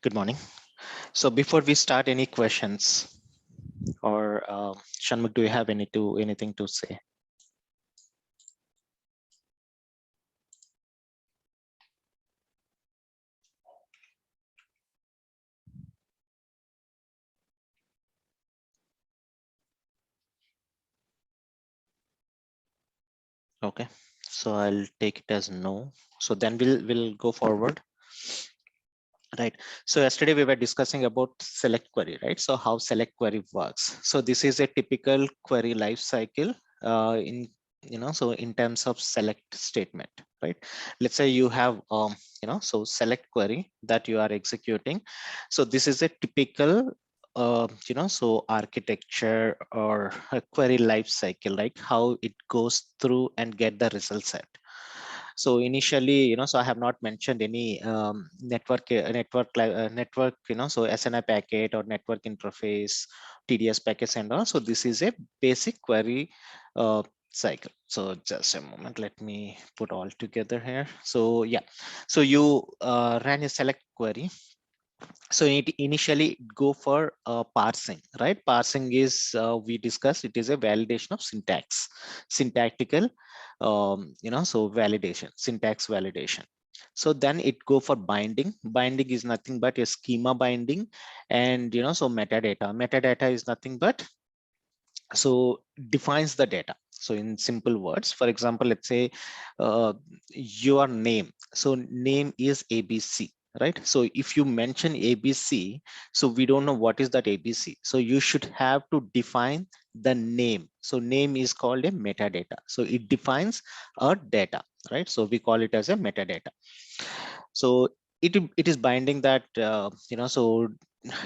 Good morning. So before we start, any questions or Shanmugh, do you have anything to say? Okay, so I'll take it as no. So then we'll go forward. Right. So yesterday we were discussing about select query, right? So how select query works. So this is a typical query life cycle in so in terms of select statement, right? Let's say you have so select query that you are executing. So this is a typical so architecture or a query life cycle, like how it goes through and get the result set. So initially, so I have not mentioned any network, so SNI packet or network interface, TDS packets and all. So this is a basic query cycle. So just a moment, let me put all together here. So yeah, so you ran a select query. So it initially go for parsing, right? Parsing is we discussed, it is a validation of syntactical so validation, syntax validation. So then it go for binding is nothing but a schema binding. And so metadata is nothing but so defines the data. So in simple words, for example, let's say your name, so name is ABC, right? So if you mention ABC, so we don't know what is that ABC, so you should have to define the name. So name is called a metadata, so it defines a data, right? So we call it as a metadata. So it is binding that so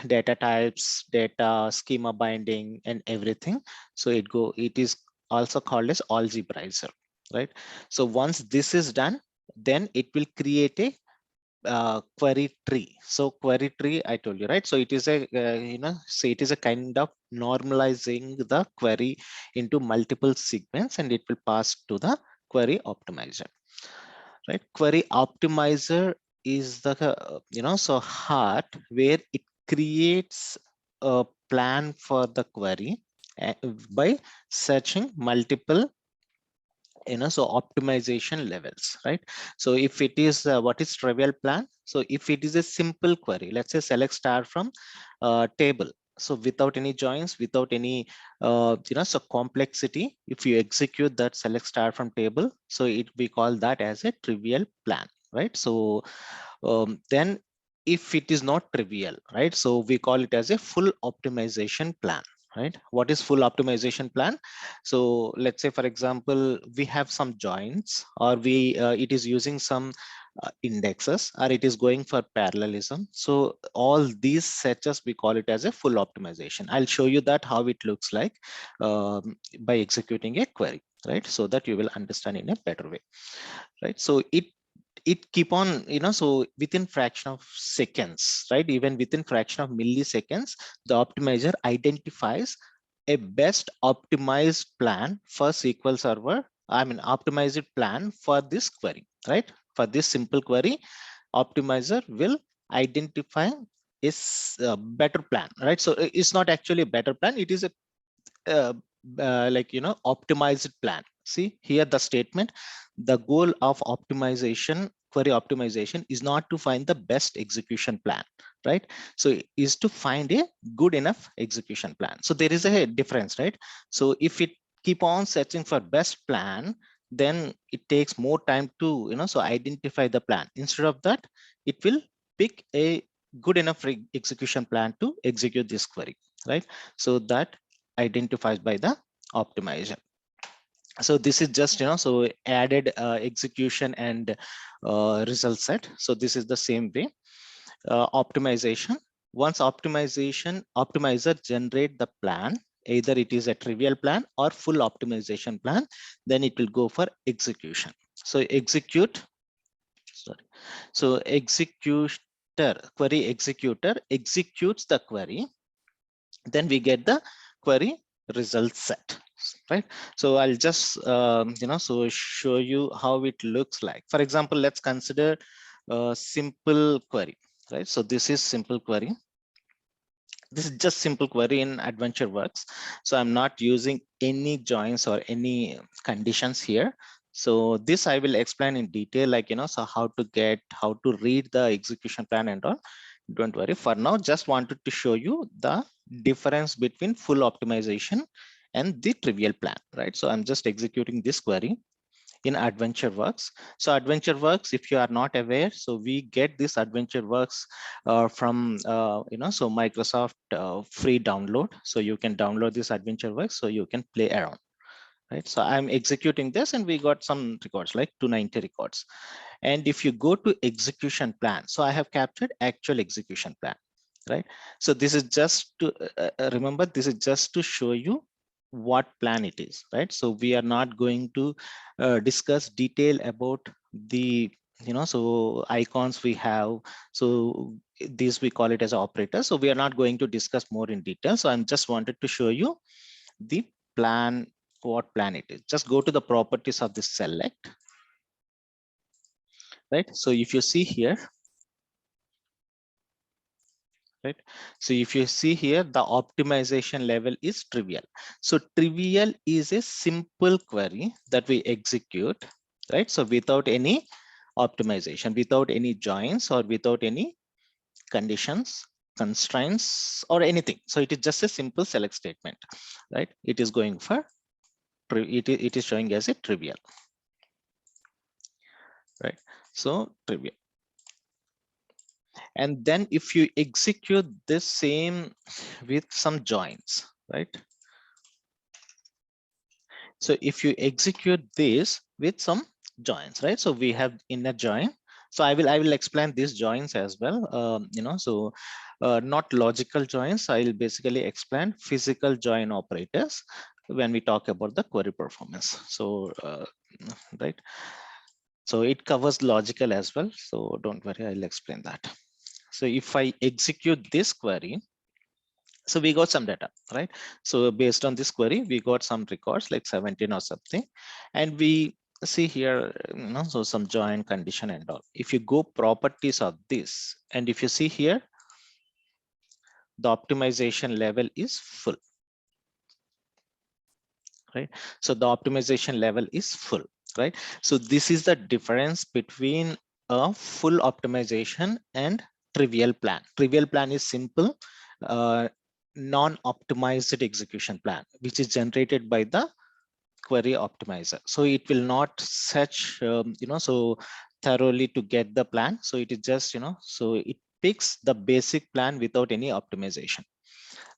data types, data schema binding and everything. So it is also called as algebraizer, right? So once this is done, then it will create a query tree. So query tree, I told you, right? So it is a so it is a kind of normalizing the query into multiple segments, and it will pass to the query optimizer, right? Query optimizer is the so heart where it creates a plan for the query uh, by searching multiple so optimization levels, right? So if it is what is trivial plan, so if it is a simple query, let's say select star from table, so without any joins, without any so complexity, if you execute that select star from table, so it we call that as a trivial plan, right? So then if it is not trivial, right, so we call it as a full optimization plan, right? What is full optimization plan? So let's say, for example, we have some joins, or we it is using some indexes, or it is going for parallelism. So all these searches, we call it as a full optimization. I'll show you that how it looks like by executing a query, right? So that you will understand in a better way, right? So it keep on so within fraction of seconds, right, even within fraction of milliseconds, the optimizer identifies a best optimized plan for SQL Server. I mean, optimized plan for this query, right? For this simple query, optimizer will identify is a better plan, right? So it's not actually a better plan, it is a uh, like optimized plan. See here the statement, the goal of optimization, query optimization, is not to find the best execution plan, right? So it is to find a good enough execution plan. So there is a difference, right? So if it keep on searching for best plan, then it takes more time to so identify the plan. Instead of that, it will pick a good enough execution plan to execute this query, right? So that identified by the optimizer. So this is just so added execution and result set. So this is the same way. Optimization, once optimizer generate the plan, either it is a trivial plan or full optimization plan, then it will go for execution. So execute, sorry, so query executor executes the query, then we get the query result set, right? So I'll just so show you how it looks like. For example, let's consider a simple query, right? So this is simple query. This is just simple query in AdventureWorks. So I'm not using any joins or any conditions here. So this I will explain in detail, like, so how to read the execution plan and all. Don't worry. For now, just wanted to show you the difference between full optimization and the trivial plan, right? So I'm just executing this query in AdventureWorks. So AdventureWorks, if you are not aware, so we get this AdventureWorks from so Microsoft free download. So you can download this AdventureWorks so you can play around, right? So I'm executing this and we got some records like 290 records. And if you go to execution plan, so I have captured actual execution plan, right? So this is just to remember, this is just to show you what plan it is, right? So we are not going to discuss detail about the so icons we have. So this we call it as an operator. So we are not going to discuss more in detail. So I'm just wanted to show you the plan, what plan it is. Just go to the properties of this select, right? So if you see here, right? So if you see here, the optimization level is trivial. So trivial is a simple query that we execute, right? So without any optimization, without any joins or without any conditions, constraints or anything. So it is just a simple select statement, right? It is going for, it is showing as a trivial, right? So trivial. And then if you execute this same with some joins, right? So if you execute this with some joins, right? So we have inner join. So I will explain these joins as well. So not logical joins. I'll basically explain physical join operators when we talk about the query performance. So right. So it covers logical as well. So don't worry, I'll explain that. So if I execute this query, so we got some data, right? So based on this query, we got some records like 17 or something. And we see here, so some join condition and all. If you go properties of this, and if you see here, the optimization level is full, right? So the optimization level is full, right? So this is the difference between a full optimization and trivial plan. Trivial plan is simple, non-optimized execution plan, which is generated by the query optimizer. So it will not search, so thoroughly to get the plan. So it is just, so it picks the basic plan without any optimization,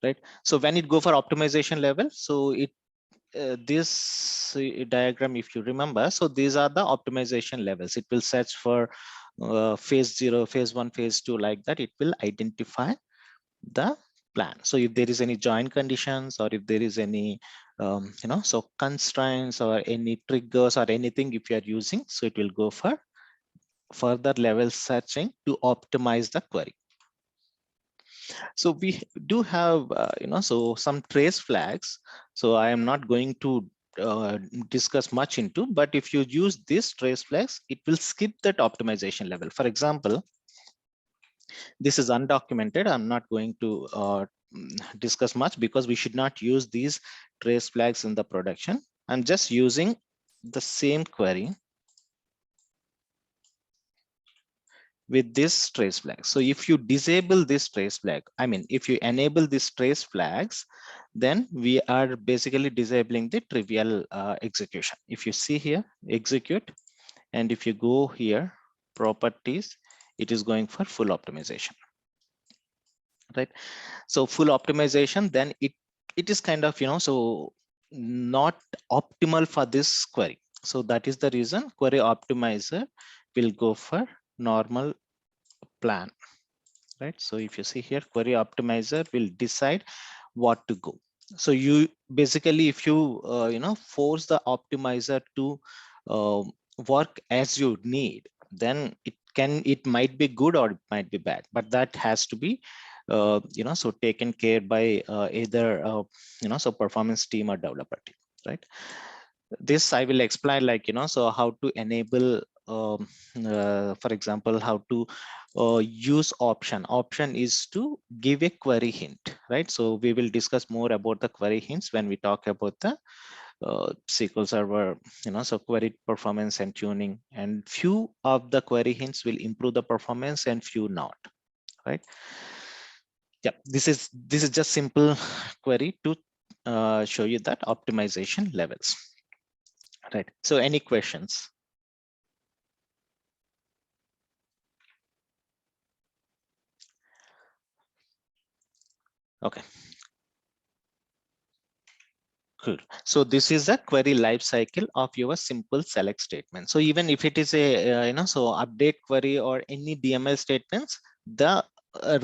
right? So when it go for optimization level, so it this diagram, if you remember, so these are the optimization levels. It will search for phase 0, phase 1, phase 2, like that. It will identify the plan. So if there is any join conditions or if there is any so constraints or any triggers or anything, if you are using, so it will go for further level searching to optimize the query. So we do have so some trace flags. So I am not going to discuss much into, but if you use these trace flags, it will skip that optimization level. For example, this is undocumented. I'm not going to discuss much because we should not use these trace flags in the production. I'm just using the same query with this trace flag. So if you disable this trace flag, I mean, if you enable these trace flags, then we are basically disabling the trivial execution. If you see here, execute, and if you go here, properties, it is going for full optimization, right? So full optimization, then it is kind of, so not optimal for this query. So that is the reason query optimizer will go for normal plan, right? So if you see here, query optimizer will decide what to go. So you basically, if you force the optimizer to uh, work as you need, then it might be good or it might be bad, but that has to be so taken care by either so performance team or developer team, right? This I will explain, like so how to enable for example, how to use option. Option is to give a query hint, right? So we will discuss more about the query hints when we talk about the SQL Server, so query performance and tuning. And few of the query hints will improve the performance and few not, right? Yeah, this is just simple query to show you that optimization levels, right? So any questions? Okay. Good. So this is the query life cycle of your simple select statement. So even if it is a so update query or any DML statements, the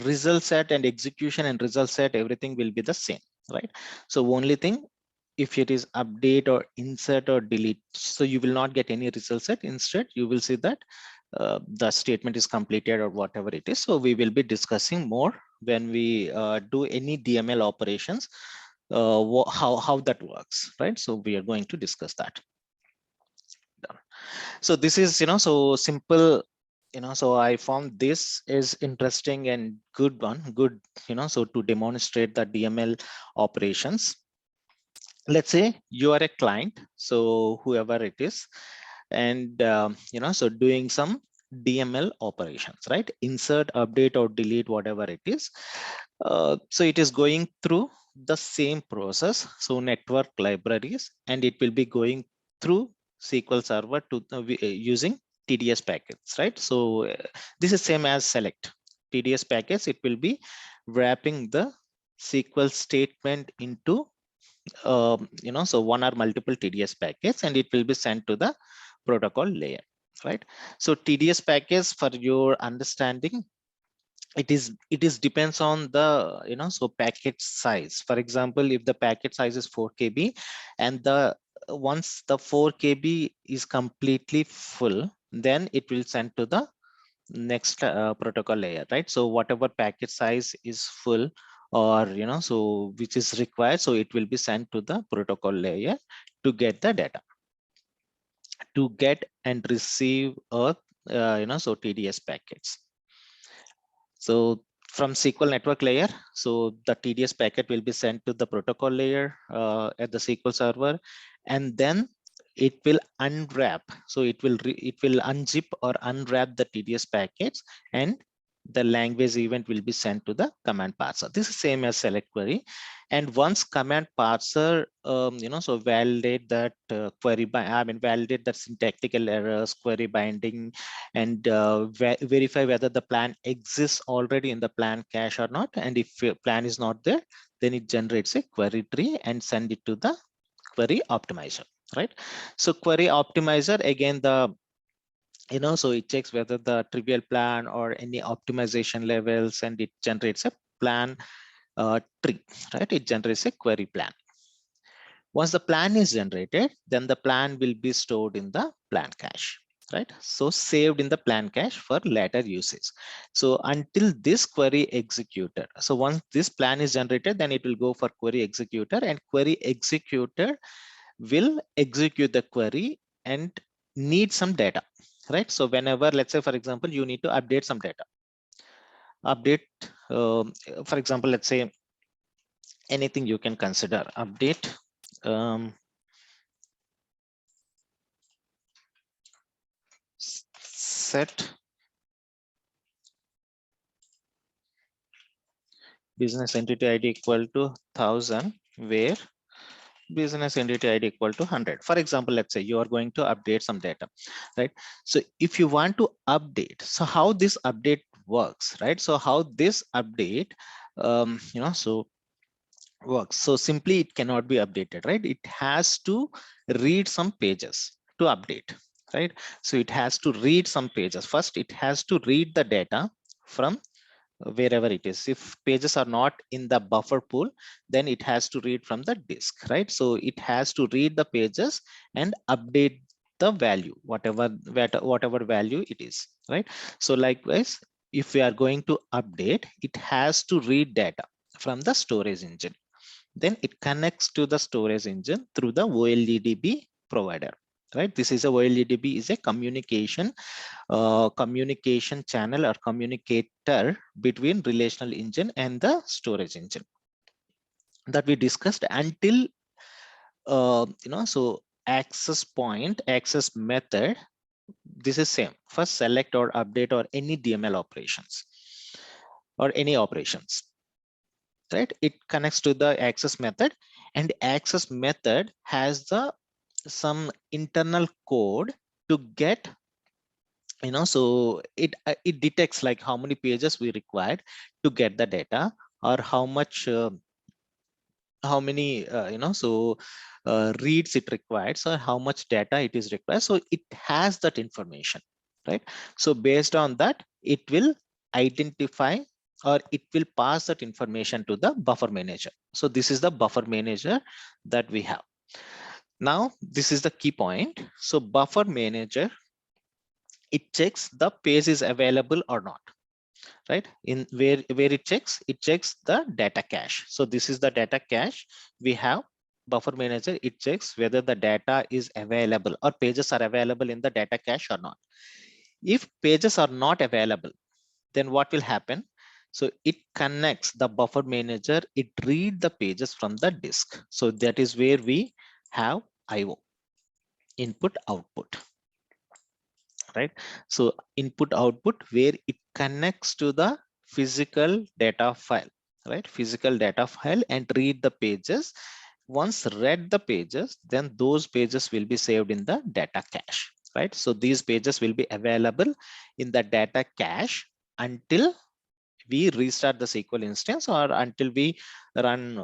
result set and execution and result set, everything will be the same, right? So only thing, if it is update or insert or delete, so you will not get any result set. Instead, you will see that the statement is completed or whatever it is. So we will be discussing more when we do any DML operations, how that works, right? So we are going to discuss that. Done. So this is so simple. So I found this is interesting and good, so to demonstrate the DML operations. Let's say you are a client, so whoever it is, and so doing some DML operations, right? Insert, update, or delete, whatever it is. So it is going through the same process, so network libraries, and it will be going through SQL Server to using TDS packets, right? So this is same as select TDS packets. It will be wrapping the SQL statement into so one or multiple TDS packets, and it will be sent to the protocol layer, right? So TDS packets, for your understanding, it is depends on the so packet size. For example, if the packet size is 4 KB, and the once the 4 KB is completely full, then it will send to the next protocol layer, right? So whatever packet size is full, or so which is required, so it will be sent to the protocol layer to get the data, to get and receive a so TDS packets. So from SQL network layer, so the TDS packet will be sent to the protocol layer at the SQL server, and then it will unwrap. So it will unzip or unwrap the TDS packets, and the language event will be sent to the command parser. This is same as select query. And once command parser, so validate that validate that syntactical errors, query binding, and verify whether the plan exists already in the plan cache or not. And if plan is not there, then it generates a query tree and send it to the query optimizer, right? So query optimizer, again, so it checks whether the trivial plan or any optimization levels, and it generates a plan tree, right? It generates a query plan. Once the plan is generated, then the plan will be stored in the plan cache, right? So saved in the plan cache for later usage. So until this query executed, so once this plan is generated, then it will go for query executor, and query executor will execute the query and need some data, right? So whenever, let's say, for example, you need to update some data, update, for example, let's say anything you can consider update, set business entity ID equal to 1000, where business entity ID equal to 100. For example, let's say you are going to update some data, right? So if you want to update, so how this update works, right? So how this update, so works. So simply it cannot be updated, right? It has to read some pages to update, right? So it has to read some pages. First, it has to read the data from wherever it is. If pages are not in the buffer pool, then it has to read from the disk, right? So it has to read the pages and update the value, whatever value it is, right? So likewise, if we are going to update, it has to read data from the storage engine. Then it connects to the storage engine through the OLEDB provider. right? This is a OLEDB is a communication channel or communicator between relational engine and the storage engine that we discussed until so access method, this is same for select or update or any DML operations or any operations, right? It connects to the access method, and access method has the some internal code to get, so it detects like how many pages we required to get the data, or how much how many reads it requires, or how much data it is required. So it has that information, right? So based on that, it will identify, or it will pass that information to the buffer manager. So this is the buffer manager that we have. Now this is the key point. So buffer manager, it checks the page is available or not, right? In where it checks the data cache. So this is the data cache we have. Buffer manager, it checks whether the data is available or pages are available in the data cache or not. If pages are not available, then what will happen? So it connects the buffer manager, it read the pages from the disk. So that is where we have IO, input output, right? So input output, where it connects to the physical data file, right? Physical data file, and read the pages. Once read the pages, then those pages will be saved in the data cache, right? So these pages will be available in the data cache until we restart the SQL instance, or until we run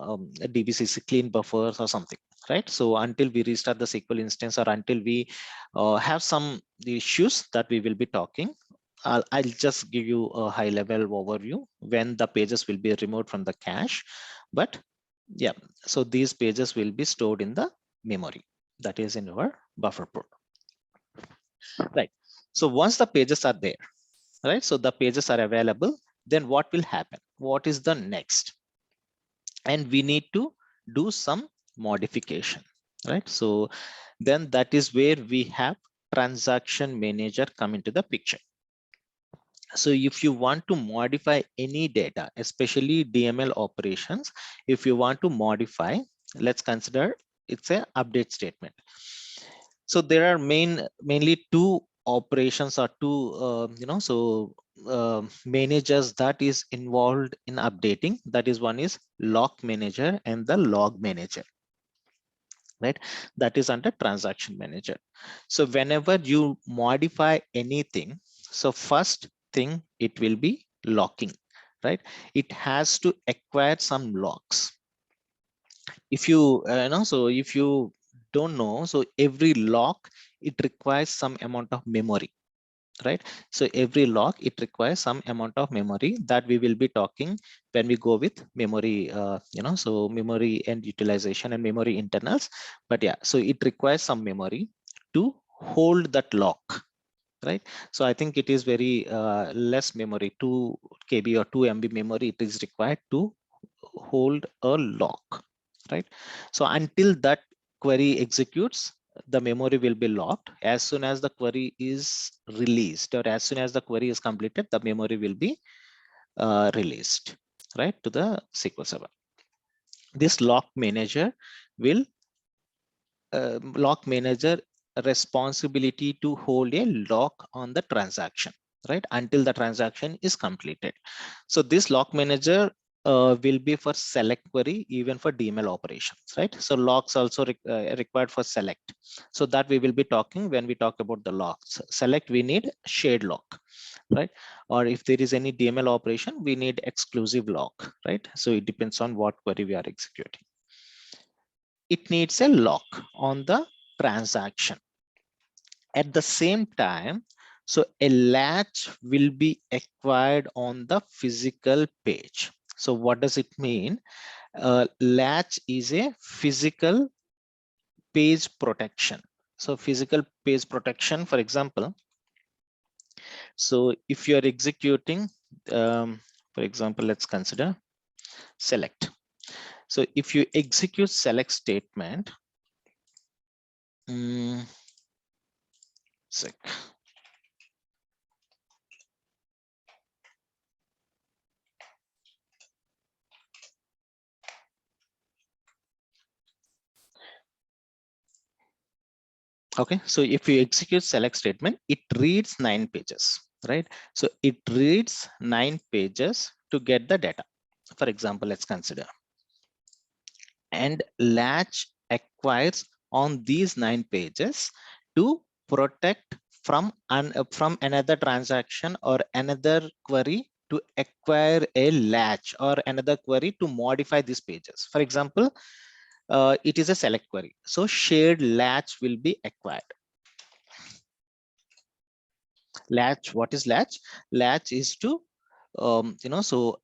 DBCC clean buffers or something, right? So until we restart the SQL instance, or until we have some issues that we will be talking, I'll just give you a high level overview when the pages will be removed from the cache. But yeah, so these pages will be stored in the memory, that is in our buffer pool, right? So once the pages are there, right? So the pages are available, then what will happen? What is the next? And we need to do some modification, right? So then that is where we have transaction manager come into the picture. So if you want to modify any data, especially DML operations, if you want to modify, let's consider it's a update statement. So there are mainly two operations, or two managers that is involved in updating. That is, one is lock manager and the log manager, right? That is under transaction manager. So whenever you modify anything, so first thing, it will be locking, right? It has to acquire some locks. If you so if you don't know, so every lock, it requires some amount of memory, right? So every lock, it requires some amount of memory that we will be talking when we go with memory, so memory and utilization and memory internals. But yeah, so it requires some memory to hold that lock, right? So I think it is very less memory, 2 KB or 2 MB memory it is required to hold a lock, right? So until that query executes, the memory will be locked. As soon as the query is released, or as soon as the query is completed, the memory will be released, right, to the SQL Server. This lock manager responsibility to hold a lock on the transaction, right, until the transaction is completed. So this lock manager will be for select query, even for DML operations, right? So locks also required for select. So that we will be talking when we talk about the locks. Select, we need shared lock, right? Or if there is any DML operation, we need exclusive lock, right? So it depends on what query we are executing. It needs a lock on the transaction. At the same time, so a latch will be acquired on the physical page. So what does it mean? Latch is a physical page protection. So physical page protection, for example, so if you're executing, for example, let's consider select. So if you execute select statement, sec. Okay, so if you execute select statement, it reads 9 pages, right? So it reads 9 pages to get the data. For example, let's consider, and Latch acquires on these 9 pages to protect from another transaction or another query to acquire a latch or another query to modify these pages. For example, it is a select query, so shared latch will be acquired. Latch, what is latch? Latch is to so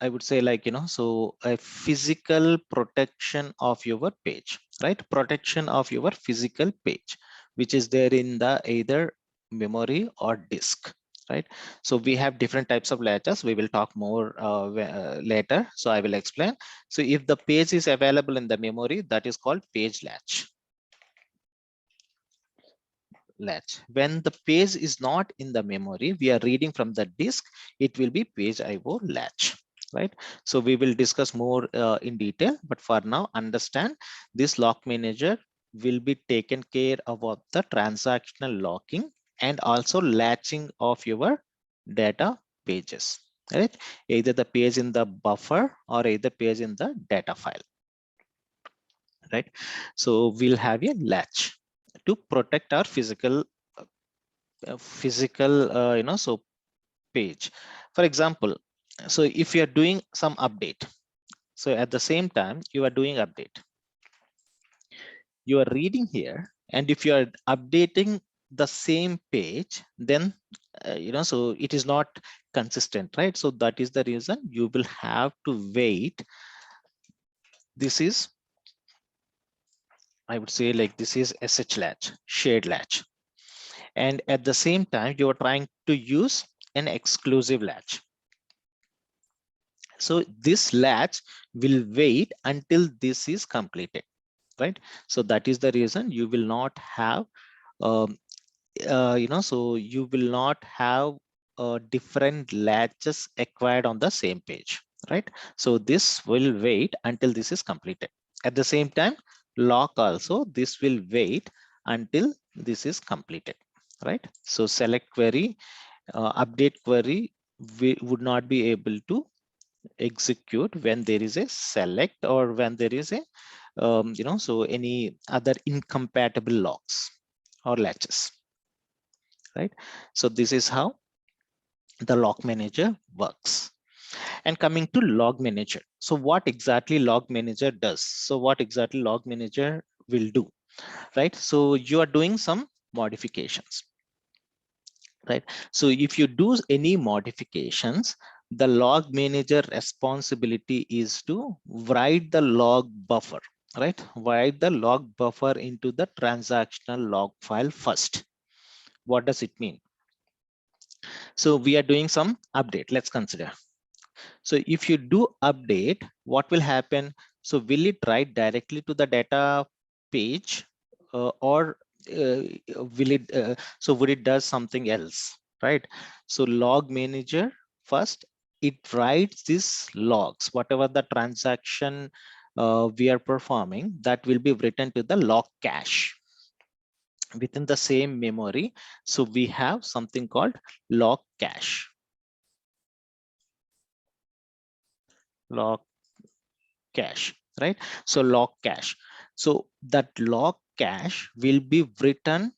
I would say, like, so a physical protection of your page, right? Protection of your physical page, which is there in the either memory or disk, right? So we have different types of latches. We will talk more later. So I will explain. So if the page is available in the memory, that is called page latch. When the page is not in the memory, we are reading from the disk, it will be page IO latch, right? So we will discuss more in detail, but for now, understand this lock manager will be taken care of the transactional locking and also latching of your data pages, right? Either the page in the buffer or either page in the data file, right? So we'll have a latch to protect our so page. For example, so if you are doing some update, so at the same time you are doing update, you are reading here, and if you are updating the same page, then so it is not consistent, right? So that is the reason you will have to wait. This is, I would say, like, this is sh latch, shared latch, and at the same time you are trying to use an exclusive latch. So this latch will wait until this is completed, right? So that is the reason you will not have so you will not have different latches acquired on the same page, right? So this will wait until this is completed. At the same time, lock also, this will wait until this is completed, right? So select query, update query, we would not be able to execute when there is a select or when there is a so any other incompatible locks or latches, right? So this is how the log manager works. And coming to log manager, so what exactly log manager does? So what exactly log manager will do, right? So you are doing some modifications, right? So if you do any modifications, the log manager responsibility is to write the log buffer, right? Write the log buffer into the transactional log file first. What does it mean? So we are doing some update. Let's consider. So if you do update, what will happen? So will it write directly to the data page, or will it so would it does something else, right? So log manager first, it writes these logs, whatever the transaction we are performing, that will be written to the log cache within the same memory. So we have something called log cache. Log cache, right? So log cache. So that log cache will be written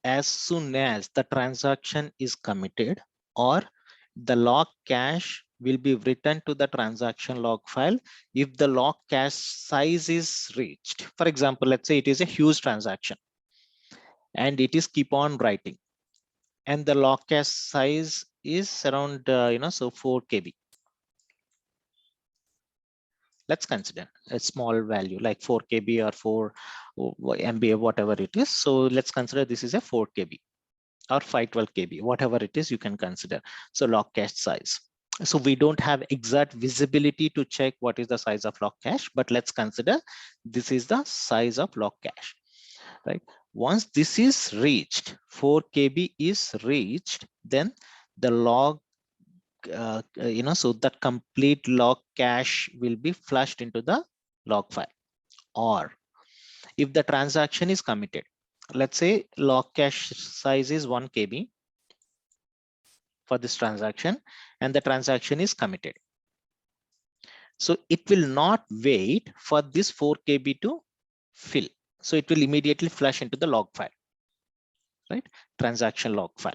as soon as the transaction is committed, or the log cache will be written to the transaction log file if the log cache size is reached. For example, let's say it is a huge transaction and it is keep on writing, and the log cache size is around 4 KB. Let's consider a small value like 4 KB or 4 MB, whatever it is. So let's consider this is a 4 KB or 512 KB, whatever it is you can consider. So log cache size. So we don't have exact visibility to check what is the size of log cache, but let's consider this is the size of log cache, right? Once this is reached, 4 KB is reached, then the log, so that complete log cache will be flushed into the log file. Or if the transaction is committed, let's say log cache size is 1 KB for this transaction, and the transaction is committed. So it will not wait for this 4 KB to fill. So it will immediately flush into the log file, right? Transaction log file.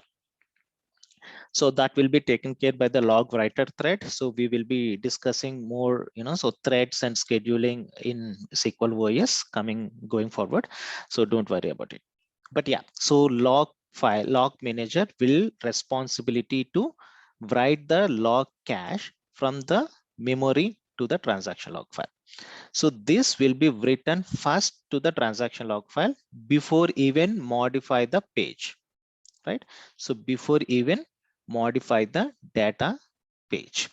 So that will be taken care by the log writer thread. So we will be discussing more, so threads and scheduling in SQL OS going forward. So don't worry about it. But yeah, so log manager will responsibility to write the log cache from the memory to the transaction log file. So this will be written first to the transaction log file before even modify the page, right? So before even modify the data page,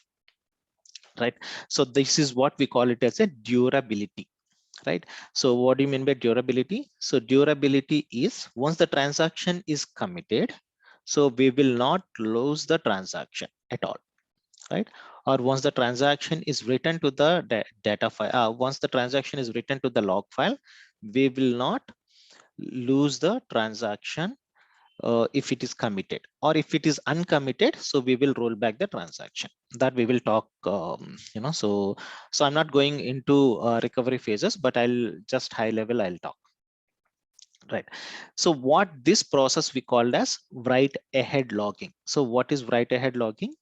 right? So this is what we call it as a durability, right? So what do you mean by durability? So durability is once the transaction is committed, so we will not lose the transaction at all, right? Or once the transaction is written to the data file, once the transaction is written to the log file, we will not lose the transaction if it is committed, or if it is uncommitted, so we will roll back the transaction. That we will talk, so I'm not going into recovery phases, but I'll just high level I'll talk, right? So what this process we called as write ahead logging. So what is write ahead logging?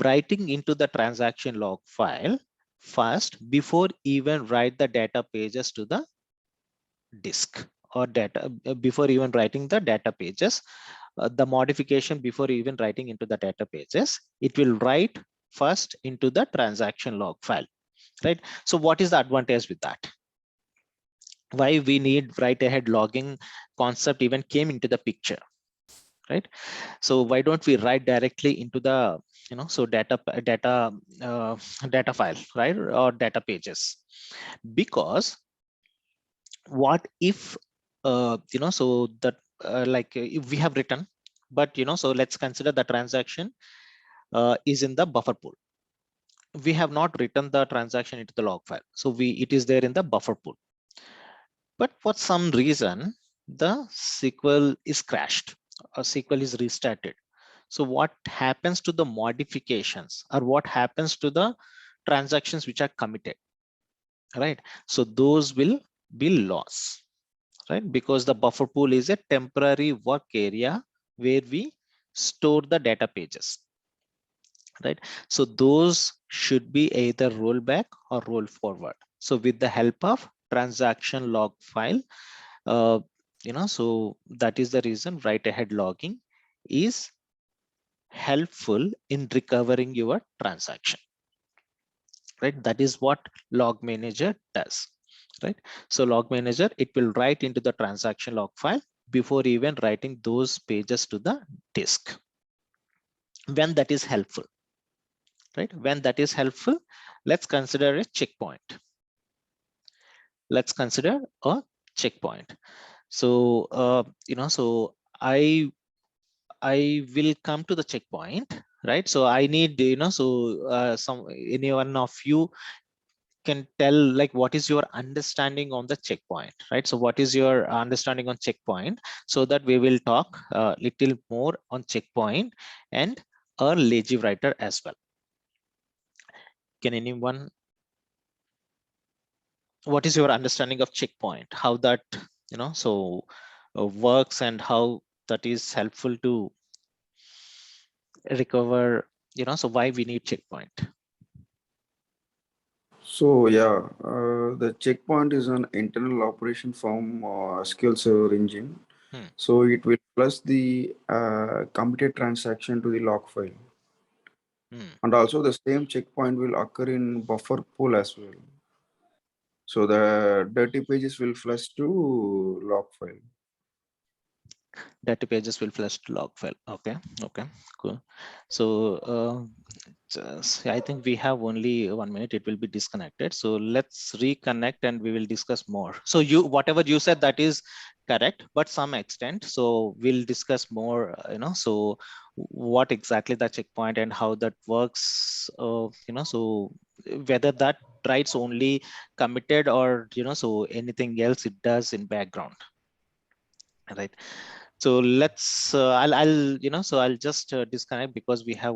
Writing into the transaction log file first before even write the data pages to the disk, or data before even writing the data pages, the modification before even writing into the data pages, it will write first into the transaction log file, right? So what is the advantage with that? Why we need write ahead logging concept even came into the picture, right? So why don't we write directly into the, so data file, right? Or data pages? Because what if, so that, if we have written, but so let's consider the transaction is in the buffer pool. We have not written the transaction into the log file, so it is there in the buffer pool, but for some reason the SQL is crashed or SQL is restarted. So what happens to the modifications, or what happens to the transactions which are committed, right? So those will be lost, right? Because the buffer pool is a temporary work area where we store the data pages, right? So those should be either roll back or roll forward. So with the help of transaction log file, uh, so that is the reason write ahead logging is helpful in recovering your transaction, right? That is what log manager does, right? So log manager, it will write into the transaction log file before even writing those pages to the disk, when that is helpful, right? When that is helpful, let's consider a checkpoint. Let's consider a checkpoint. So so I will come to the checkpoint, right? So I need, so any one of you can tell, like, what is your understanding on the checkpoint, right? So what is your understanding on checkpoint, so that we will talk a little more on checkpoint and a lazy writer as well. Can anyone, what is your understanding of checkpoint, how that, works, and how that is helpful to recover, so why we need checkpoint? So yeah, the checkpoint is an internal operation from SQL Server engine. Hmm. So it will flush the committed transaction to the log file, Hmm. and also the same checkpoint will occur in buffer pool as well. So the dirty pages will flush to log file. Data pages will flush to log file. Okay, okay, cool. So just, I think we have only 1 minute. It will be disconnected. So let's reconnect and we will discuss more. So you, whatever you said, that is correct, but some extent. So we'll discuss more. So what exactly the checkpoint and how that works. So whether that writes only committed or so anything else it does in background, right? So let's I'll so I'll just disconnect because we have